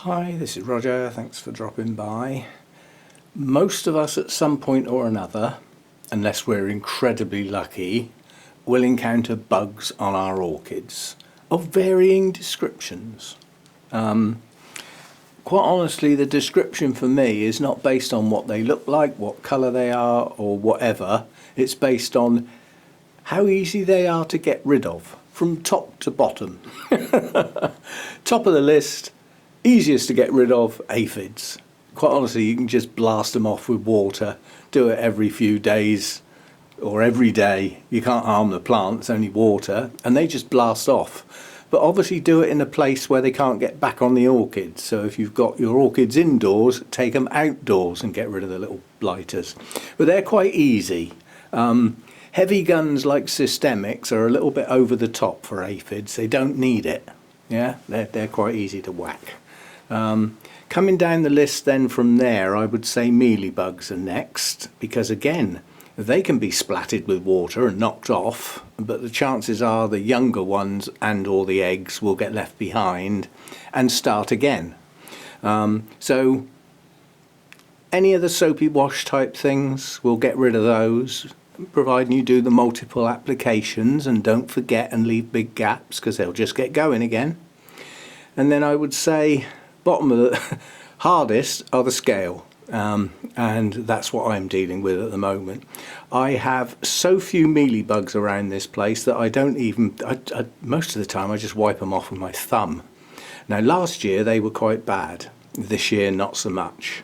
Hi, this is Roger, thanks for dropping by. Most of us at some point or another, unless we're incredibly lucky, will encounter bugs on our orchids of varying descriptions. Quite honestly, the description for me is not based on what they look like, what colour they are or whatever. It's based on how easy they are to get rid of from top to bottom. Top of the list, easiest to get rid of, aphids. Quite honestly, you can just blast them off with water, do it every few days or every day. You can't harm the plant, it's only water, and they just blast off. But obviously do it in a place where they can't get back on the orchids. So if you've got your orchids indoors, take them outdoors and get rid of the little blighters. But they're quite easy. Heavy guns like systemics are a little bit over the top for aphids. They don't need it. Yeah, they're quite easy to whack. Coming down the list then from there, I would say mealy-bugs are next, because again, they can be splattered with water and knocked off, but the chances are the younger ones and or the eggs will get left behind and start again. So any of the soapy wash type things, we'll get rid of those, providing you do the multiple applications and don't forget and leave big gaps, because they'll just get going again. And then I would say bottom of the hardest are the scale. And that's what I'm dealing with at the moment. I have so few mealy-bugs around this place that I don't even, most of the time I just wipe them off with my thumb. Now last year they were quite bad, this year not so much.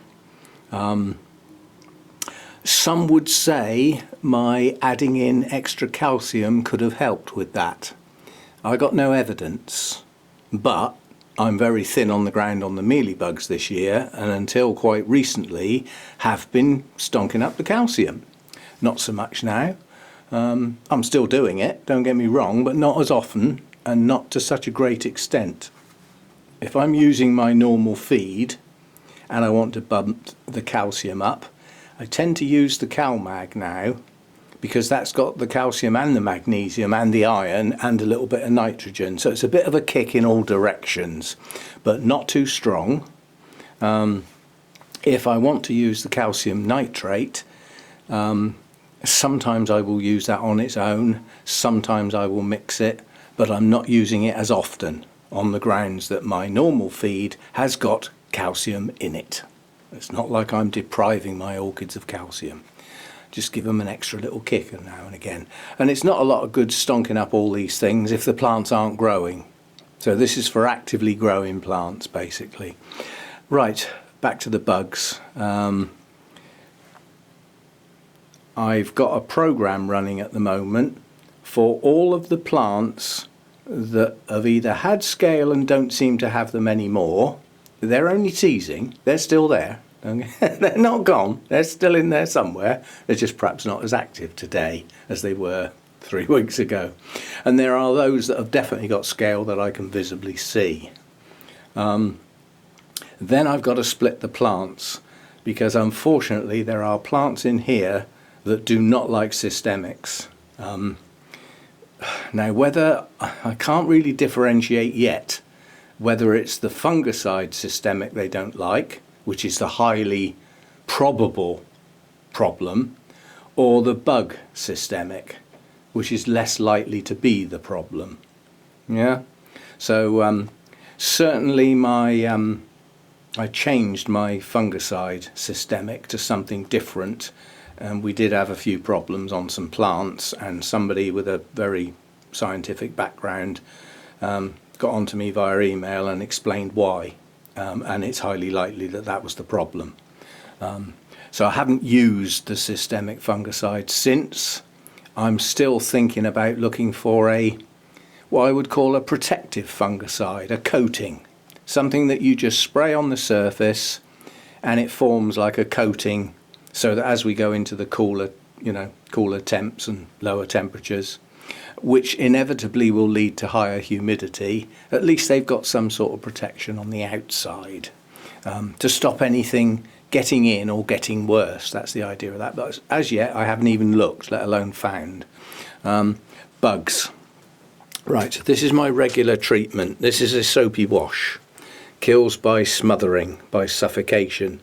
Some would say my adding in extra calcium could have helped with that. I got no evidence, but I'm very thin on the ground on the mealy-bugs this year, and until quite recently have been stonking up the calcium. Not so much now. I'm still doing it, don't get me wrong, but not as often and not to such a great extent. If I'm using my normal feed and I want to bump the calcium up, I tend to use the CalMag now, because that's got the calcium and the magnesium and the iron and a little bit of nitrogen. So it's a bit of a kick in all directions, but not too strong. If I want to use the calcium nitrate, sometimes I will use that on its own, sometimes I will mix it, but I'm not using it as often on the grounds that my normal feed has got calcium in it. It's not like I'm depriving my orchids of calcium. Just give them an extra little kick now and again. And it's not a lot of good stonking up all these things if the plants aren't growing. So this is for actively growing plants basically. Right, back to the bugs. I've got a program running at the moment for all of the plants that have either had scale and don't seem to have them anymore. They're only teasing, they're still there. They're not gone, they're still in there somewhere. They're just perhaps not as active today as they were 3 weeks ago. And there are those that have definitely got scale that I can visibly see. Then I've got to split the plants, because unfortunately there are plants in here that do not like systemics. Now whether, I can't really differentiate yet whether it's the fungicide systemic they don't like, which is the highly probable problem, or the bug systemic, which is less likely to be the problem. Yeah, so certainly I changed my fungicide systemic to something different, and we did have a few problems on some plants, and somebody with a very scientific background got onto me via email and explained why. And it's highly likely that that was the problem. So I haven't used the systemic fungicide since. I'm still thinking about looking for what I would call a protective fungicide, a coating. Something that you just spray on the surface and it forms like a coating, so that as we go into the cooler temps and lower temperatures, which inevitably will lead to higher humidity, at least they've got some sort of protection on the outside to stop anything getting in or getting worse. That's the idea of that. But as yet, I haven't even looked, let alone found. Bugs. Right, this is my regular treatment. This is a soapy wash. kills by smothering, by suffocation,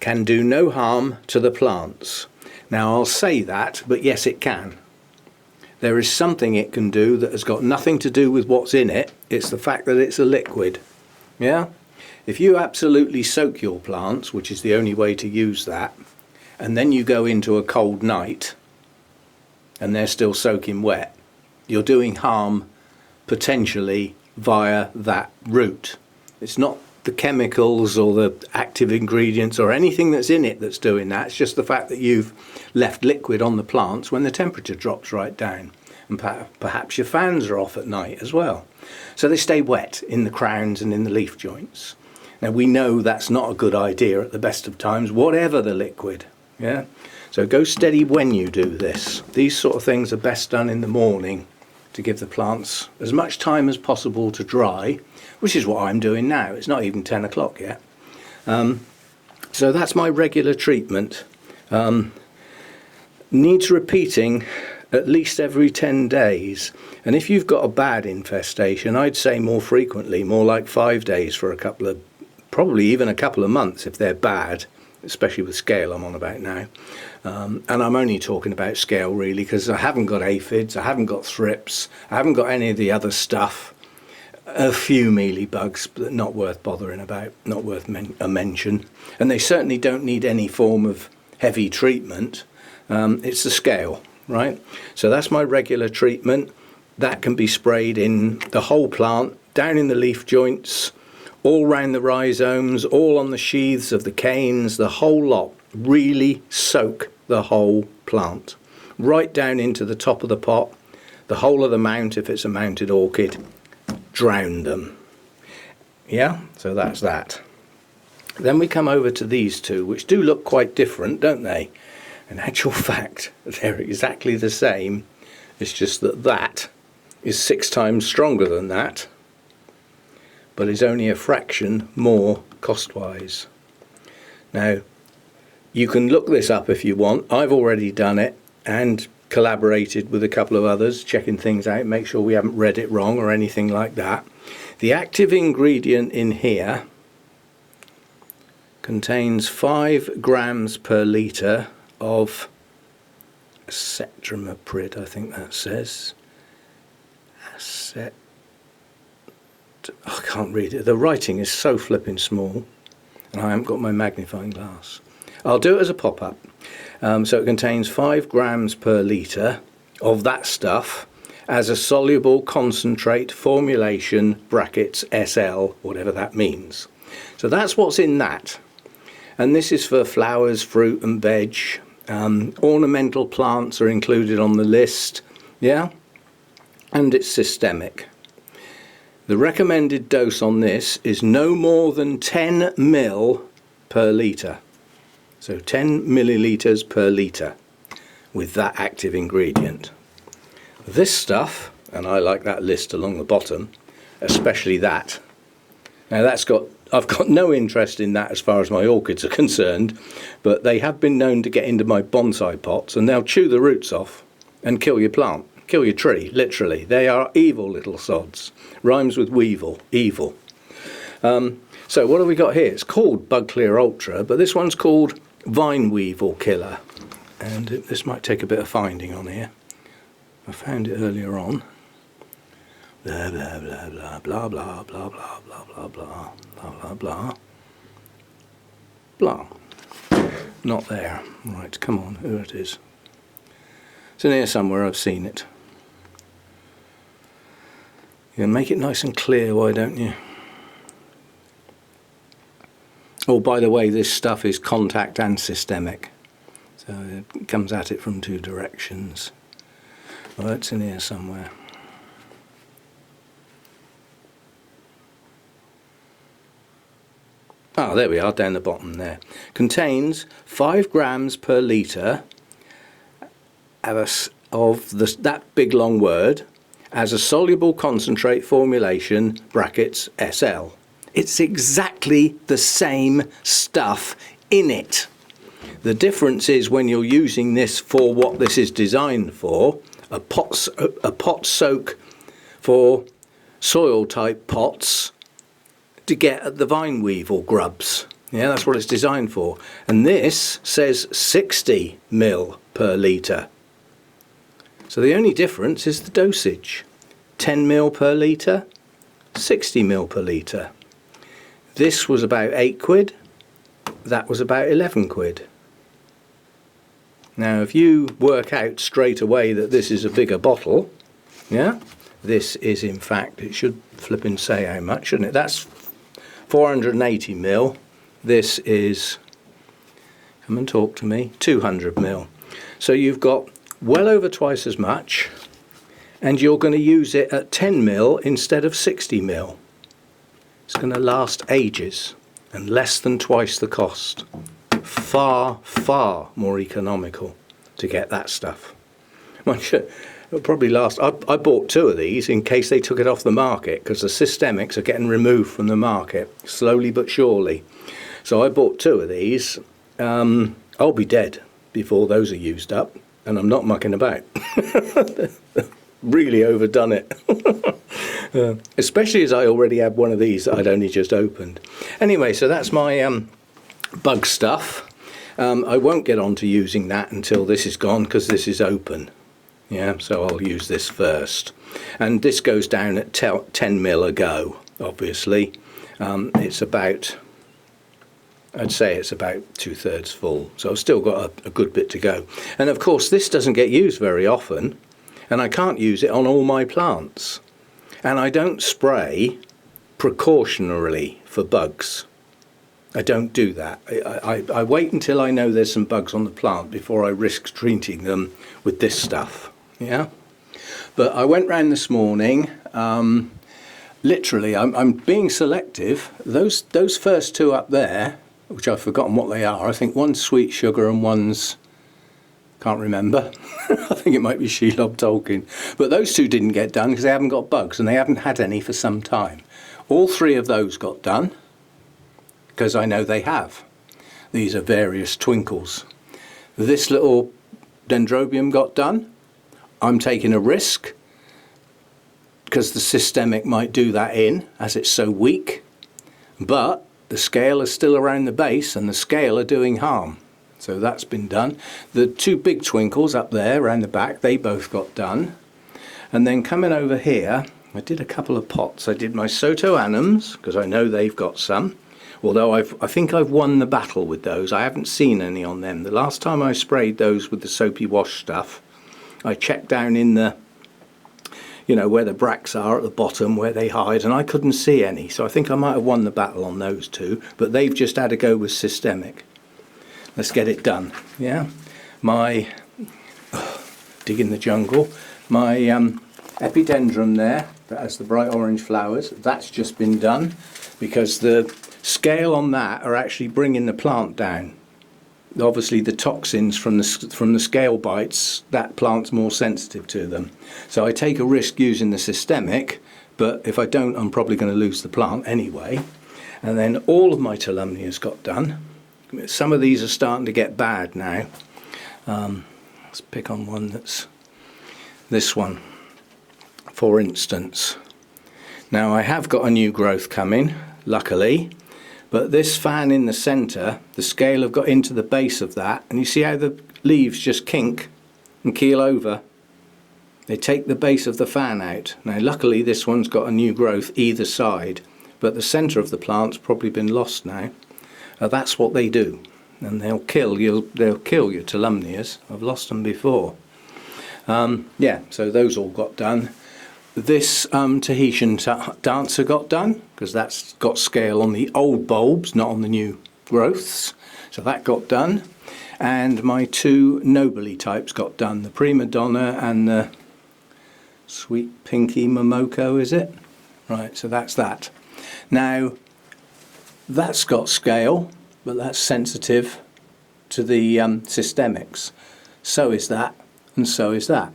can do no harm to the plants. Now I'll say that, but yes it can. There is something it can do that has got nothing to do with what's in it. It's the fact that it's a liquid. Yeah? If you absolutely soak your plants, which is the only way to use that, and then you go into a cold night and they're still soaking wet, you're doing harm potentially via that route. It's not the chemicals or the active ingredients or anything that's in it that's doing that. It's just the fact that you've left liquid on the plants when the temperature drops right down, and perhaps your fans are off at night as well, so they stay wet in the crowns and in the leaf joints. Now we know that's not a good idea at the best of times, whatever the liquid. Yeah, so go steady when you do this. These sort of things are best done in the morning to give the plants as much time as possible to dry, which is what I'm doing now. It's not even 10 o'clock yet. So that's my regular treatment. Needs repeating at least every 10 days. And if you've got a bad infestation, I'd say more frequently, more like 5 days for a couple of, probably even a couple of months if they're bad, especially with scale I'm on about now. And I'm only talking about scale really because I haven't got aphids, I haven't got thrips, I haven't got any of the other stuff. A few mealy-bugs, but not worth bothering about, not worth a mention. And they certainly don't need any form of heavy treatment. It's the scale, right? So that's my regular treatment. That can be sprayed in the whole plant, down in the leaf joints, all round the rhizomes, all on the sheaths of the canes, the whole lot. Really soak the whole plant. Right down into the top of the pot, the whole of the mount if it's a mounted orchid. Drown them. Yeah, so that's that. Then we come over to these two, which do look quite different, don't they? In actual fact, they're exactly the same. It's just that that is 6 times stronger than that, but is only a fraction more cost-wise. Now, you can look this up if you want. I've already done it and collaborated with a couple of others, checking things out, make sure we haven't read it wrong or anything like that. The active ingredient in here contains 5 grams per litre of acetramiprid, I think that says. I can't read it. The writing is so flipping small, and I haven't got my magnifying glass. I'll do it as a pop-up. So it contains 5 grams per litre of that stuff as a soluble concentrate formulation, brackets SL, whatever that means. So that's what's in that. And this is for flowers, fruit and veg. Ornamental plants are included on the list. Yeah? And it's systemic. The recommended dose on this is no more than 10 ml per litre. So 10 millilitres per litre with that active ingredient. This stuff, and I like that list along the bottom, especially that. Now I've got no interest in that as far as my orchids are concerned, but they have been known to get into my bonsai pots and they'll chew the roots off and kill your plant, kill your tree, literally. They are evil little sods. Rhymes with weevil, evil. So what have we got here? It's called Bug Clear Ultra, but this one's called Vine Weevil Killer. And this might take a bit of finding on here. I found it earlier on. Blah blah blah blah blah blah blah blah blah blah blah blah blah blah. Not there. Right, come on, here it is. It's in here somewhere, I've seen it. You can make it nice and clear, why don't you? Oh, by the way, this stuff is contact and systemic. So it comes at it from 2 directions. Well, it's in here somewhere. Ah, there we are, down the bottom there. Contains 5 grams per litre of that big long word as a soluble concentrate formulation, brackets SL. It's exactly the same stuff in it. The difference is when you're using this for what this is designed for, a pot soak for soil type pots, to get at the vine weevil grubs. Yeah, that's what it's designed for. And this says 60 ml per litre. So the only difference is the dosage. 10 ml per litre, 60 ml per litre. This was about 8 quid, that was about 11 quid. Now if you work out straight away that this is a bigger bottle, yeah, this is in fact, it should flipping say how much, shouldn't it? That's 480 ml. This is, come and talk to me, 200 ml. So you've got well over twice as much, and you're going to use it at 10 ml instead of 60 ml. It's going to last ages and less than twice the cost. Far, far more economical to get that stuff. It'll probably last. I bought 2 of these in case they took it off the market, because the systemics are getting removed from the market slowly but surely. So I bought 2 of these. I'll be dead before those are used up, and I'm not mucking about. Really overdone it. Especially as I already had one of these that I'd only just opened. Anyway, so that's my bug stuff. I won't get on to using that until this is gone, because this is open. Yeah, so I'll use this first. And this goes down at 10 ml a go, obviously. It's about, I'd say it's about 2/3 full. So I've still got a good bit to go. And of course, this doesn't get used very often, and I can't use it on all my plants. And I don't spray precautionarily for bugs. I don't do that. I wait until I know there's some bugs on the plant before I risk treating them with this stuff. Yeah, but I went round this morning. Literally, I'm being selective. Those first 2 up there, which I've forgotten what they are. I think one's sweet sugar and one's, can't remember. I think it might be Shelob Tolkien. But those 2 didn't get done because they haven't got bugs, and they haven't had any for some time. All 3 of those got done because I know they have. These are various twinkles. This little dendrobium got done. I'm taking a risk because the systemic might do that in, as it's so weak, but the scale is still around the base and the scale are doing harm. So that's been done. The 2 big twinkles up there around the back, they both got done. And then coming over here, I did a couple of pots. I did my Soto Anims, because I know they've got some. Although I think I've won the battle with those. I haven't seen any on them. The last time I sprayed those with the Soapy wash stuff, I checked down in the, you know, where the bracts are at the bottom, where they hide, and I couldn't see any. So I think I might have won the battle on those 2, but they've just had to go with systemic. Let's get it done. Yeah, my dig in the jungle. My epidendrum there that has the bright orange flowers. That's just been done because the scale on that are actually bringing the plant down. Obviously the toxins from the scale bites, that plant's more sensitive to them. So I take a risk using the systemic, but if I don't, I'm probably going to lose the plant anyway. And then all of my Tolumnias got done. Some of these are starting to get bad now. Let's pick on one that's this one, for instance. Now I have got a new growth coming, luckily. But this fan in the centre, the scale have got into the base of that, and you see how the leaves just kink and keel over? They take the base of the fan out. Now luckily this one's got a new growth either side, but the centre of the plant's probably been lost now. That's what they do, and they'll kill your Tolumnias. I've lost them before. Yeah, so those all got done. This Tahitian dancer got done because that's got scale on the old bulbs, not on the new growths. So that got done. And my 2 nobly types got done, the Prima Donna and the Sweet Pinky Momoko, is it? Right, so that's that. Now, that's got scale, but that's sensitive to the systemics. So is that, and so is that.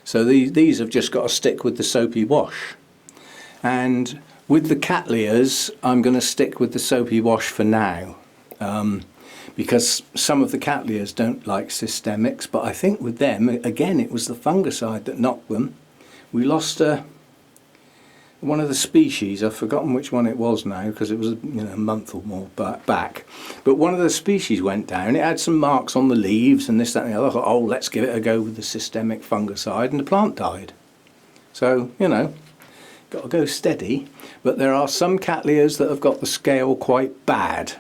So these have just got to stick with the Soapy wash. And with the Cattleyas, I'm going to stick with the Soapy wash for now. Because some of the Cattleyas don't like systemics, but I think with them, again, it was the fungicide that knocked them. We lost one of the species, I've forgotten which one it was now because it was a month or more back, but one of the species went down. It had some marks on the leaves and this, that and the other. I thought, oh, let's give it a go with the systemic fungicide, and the plant died. So, got to go steady. But there are some cattleyas that have got the scale quite bad,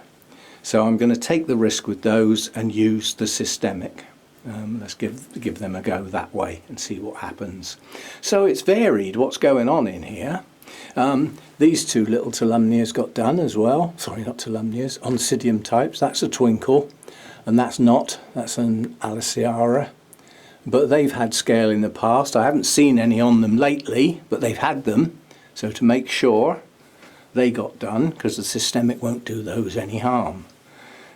so I'm going to take the risk with those and use the systemic. Let's give them a go that way and see what happens. So it's varied what's going on in here. These two little Tolumnias got done as well. Sorry, not Tolumnias, Oncidium types. That's a twinkle, and that's an Aliciara. But they've had scale in the past. I haven't seen any on them lately, but they've had them. So to make sure they got done, because the systemic won't do those any harm.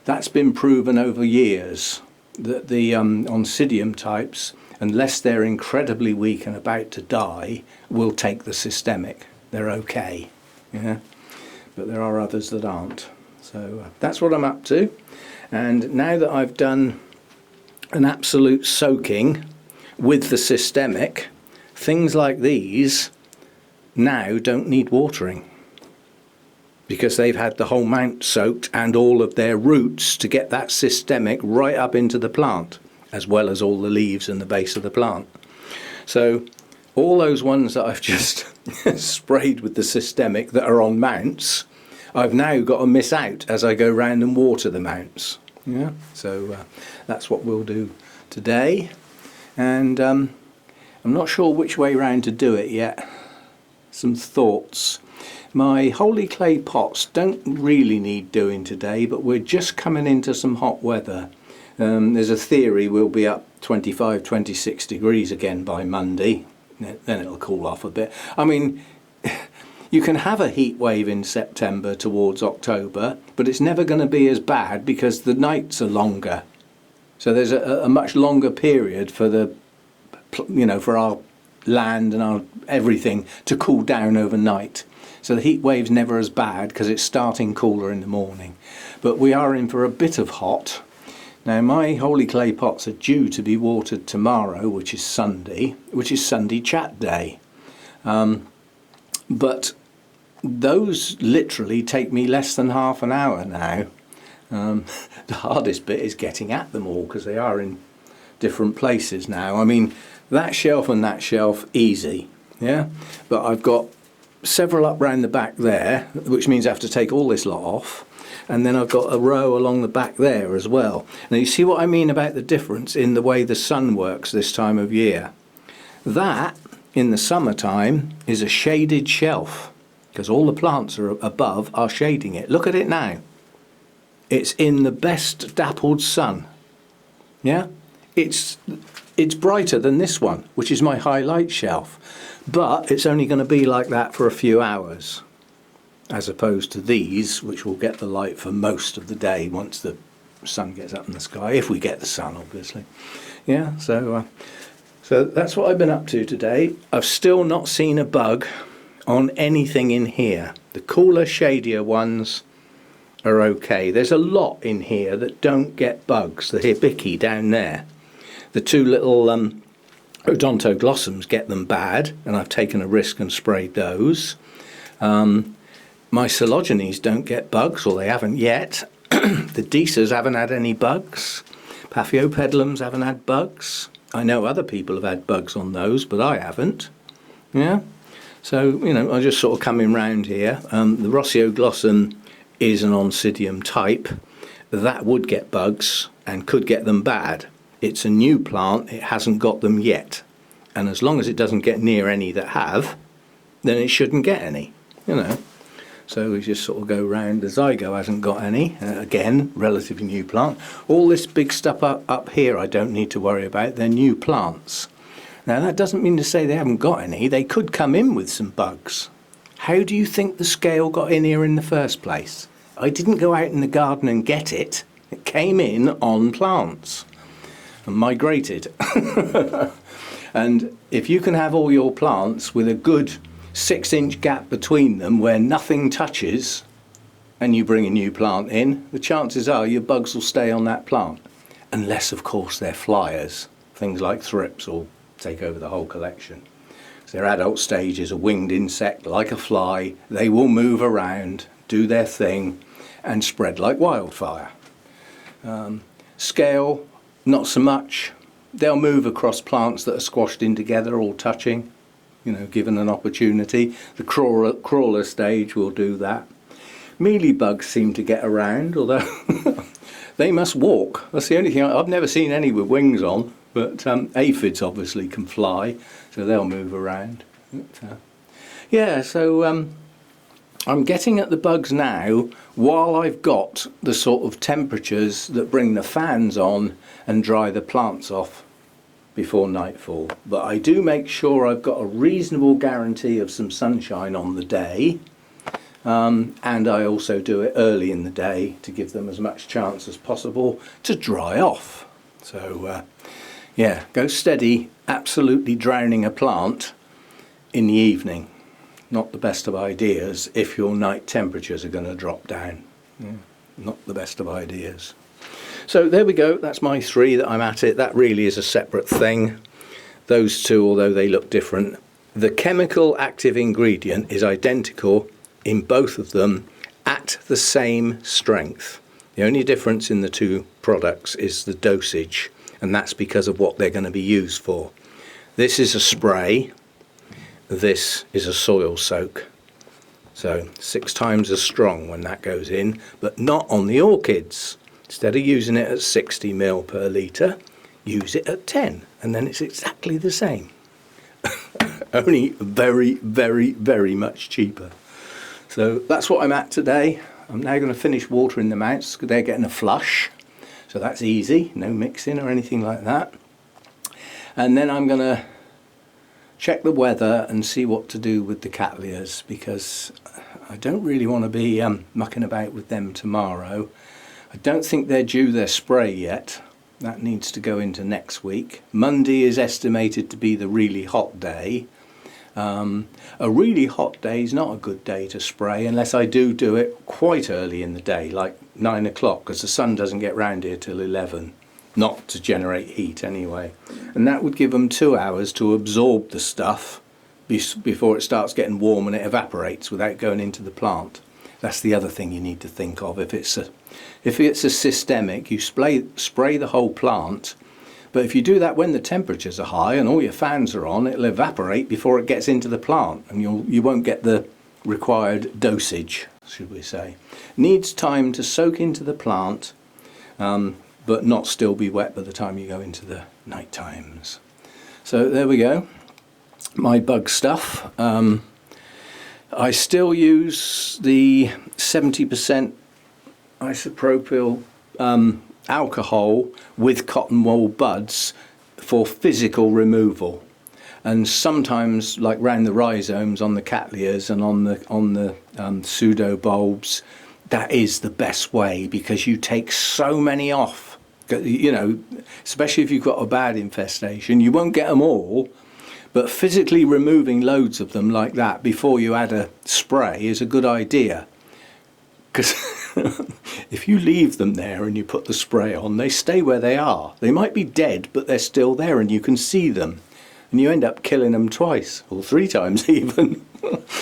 That's been proven over years, that the Oncidium types, unless they're incredibly weak and about to die, will take the systemic. They're okay, yeah, but there are others that aren't. So that's what I'm up to. And now that I've done an absolute soaking with the systemic, things like these now don't need watering, because they've had the whole mount soaked and all of their roots to get that systemic right up into the plant, as well as all the leaves and the base of the plant. So all those ones that I've just sprayed with the systemic that are on mounts, I've now got to miss out as I go round and water the mounts. Yeah, so that's what we'll do today. And I'm not sure which way round to do it yet. Some thoughts. My holy clay pots don't really need doing today, but we're just coming into some hot weather. There's a theory we'll be up 25, 26 degrees again by Monday. Then it'll cool off a bit. I mean, you can have a heat wave in September towards October, but it's never going to be as bad because the nights are longer. So there's a much longer period for for our land and our everything to cool down overnight. So the heat wave's never as bad because it's starting cooler in the morning. But we are in for a bit of hot. Now my holy clay pots are due to be watered tomorrow, which is Sunday chat day. But those literally take me less than half an hour now. The hardest bit is getting at them all because they are in different places now. I mean, that shelf and that shelf, easy, yeah? But I've got several up round the back there, which means I have to take all this lot off. And then I've got a row along the back there as well. Now you see what I mean about the difference in the way the sun works this time of year. That, in the summertime, is a shaded shelf, because all the plants are above are shading it. Look at it now. It's in the best dappled sun. Yeah? It's brighter than this one, which is my highlight shelf. But it's only going to be like that for a few hours, as opposed to these, which will get the light for most of the day once the sun gets up in the sky, if we get the sun, obviously. Yeah, so that's what I've been up to today. I've still not seen a bug on anything in here. The cooler, shadier ones are okay. There's a lot in here that don't get bugs. The hibiki down there. The two little odontoglossums get them bad, and I've taken a risk and sprayed those. My Coelogenes don't get bugs, or they haven't yet. The Deisas haven't had any bugs. Paphiopedilums haven't had bugs. I know other people have had bugs on those, but I haven't. Yeah? So, I'm just sort of coming round here. The Roscioglossum is an Oncidium type. That would get bugs and could get them bad. It's a new plant, it hasn't got them yet. And as long as it doesn't get near any that have, then it shouldn't get any, So we just sort of go round. The Zygo hasn't got any. Again, relatively new plant. All this big stuff up here I don't need to worry about. They're new plants. Now that doesn't mean to say they haven't got any. They could come in with some bugs. How do you think the scale got in here in the first place? I didn't go out in the garden and get it. It came in on plants and migrated. And if you can have all your plants with a good 6-inch gap between them where nothing touches, and you bring a new plant in, the chances are your bugs will stay on that plant. Unless, of course, they're flyers. Things like thrips will take over the whole collection. Their adult stage is a winged insect like a fly. They will move around, do their thing, and spread like wildfire. Scale, not so much. They'll move across plants that are squashed in together, all touching, given an opportunity. The crawler stage will do that. Mealy-bugs seem to get around, although they must walk. That's the only thing. I've never seen any with wings on, but aphids obviously can fly, so they'll move around. But, yeah, so I'm getting at the bugs now while I've got the sort of temperatures that bring the fans on and dry the plants off before nightfall. But I do make sure I've got a reasonable guarantee of some sunshine on the day, and I also do it early in the day to give them as much chance as possible to dry off. So yeah, go steady, absolutely drowning a plant in the evening. Not the best of ideas if your night temperatures are going to drop down. Yeah, not the best of ideas. So there we go, that's my 3 that I'm at it. That really is a separate thing. Those 2, although they look different, the chemical active ingredient is identical in both of them at the same strength. The only difference in the 2 products is the dosage, and that's because of what they're going to be used for. This is a spray. This is a soil soak, so 6 times as strong when that goes in, but not on the orchids. Instead of using it at 60 ml per litre, use it at 10, and then it's exactly the same. Only very, very, very much cheaper. So that's what I'm at today. I'm now going to finish watering the mounts because they're getting a flush, so that's easy, no mixing or anything like that. And then I'm going to check the weather and see what to do with the cattleyas, because I don't really want to be mucking about with them tomorrow. I don't think they're due their spray yet. That needs to go into next week. Monday is estimated to be the really hot day. A really hot day is not a good day to spray unless I do it quite early in the day, like 9 o'clock, because the sun doesn't get round here till 11. Not to generate heat anyway, and that would give them 2 hours to absorb the stuff before it starts getting warm and it evaporates without going into the plant. That's the other thing you need to think of. If it's a systemic, you spray the whole plant, but if you do that when the temperatures are high and all your fans are on, it'll evaporate before it gets into the plant, and you won't get the required dosage, should we say. Needs time to soak into the plant, but not still be wet by the time you go into the night times. So there we go, my bug stuff. I still use the 70% isopropyl alcohol with cotton wool buds for physical removal, and sometimes, like round the rhizomes on the cattleyas and on the pseudo bulbs, that is the best way, because you take so many off. Especially if you've got a bad infestation, you won't get them all, but physically removing loads of them like that before you add a spray is a good idea, because if you leave them there and you put the spray on, they stay where they are. They might be dead, but they're still there and you can see them, and you end up killing them twice or 3 times even.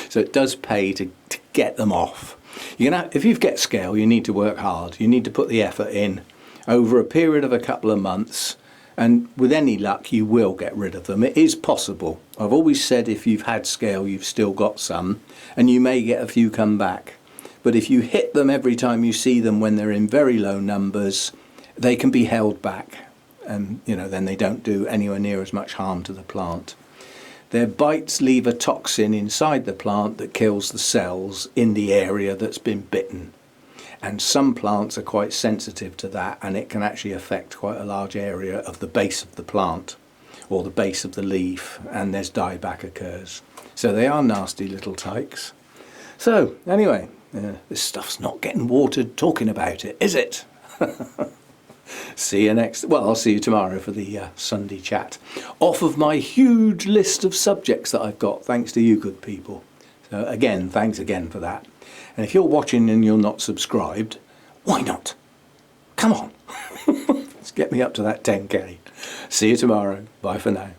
So it does pay to get them off. If you've got scale, you need to work hard. You need to put the effort in over a period of a couple of months, and with any luck you will get rid of them. It is possible. I've always said if you've had scale, you've still got some, and you may get a few come back. But if you hit them every time you see them when they're in very low numbers, they can be held back, and then they don't do anywhere near as much harm to the plant. Their bites leave a toxin inside the plant that kills the cells in the area that's been bitten. And some plants are quite sensitive to that, and it can actually affect quite a large area of the base of the plant or the base of the leaf, and there's dieback occurs. So they are nasty little tykes. So anyway, this stuff's not getting watered talking about it, is it? I'll see you tomorrow for the Sunday chat. Off of my huge list of subjects that I've got, thanks to you good people. So again, thanks again for that. And if you're watching and you're not subscribed, why not? Come on. Let's get me up to that 10k. See you tomorrow. Bye for now.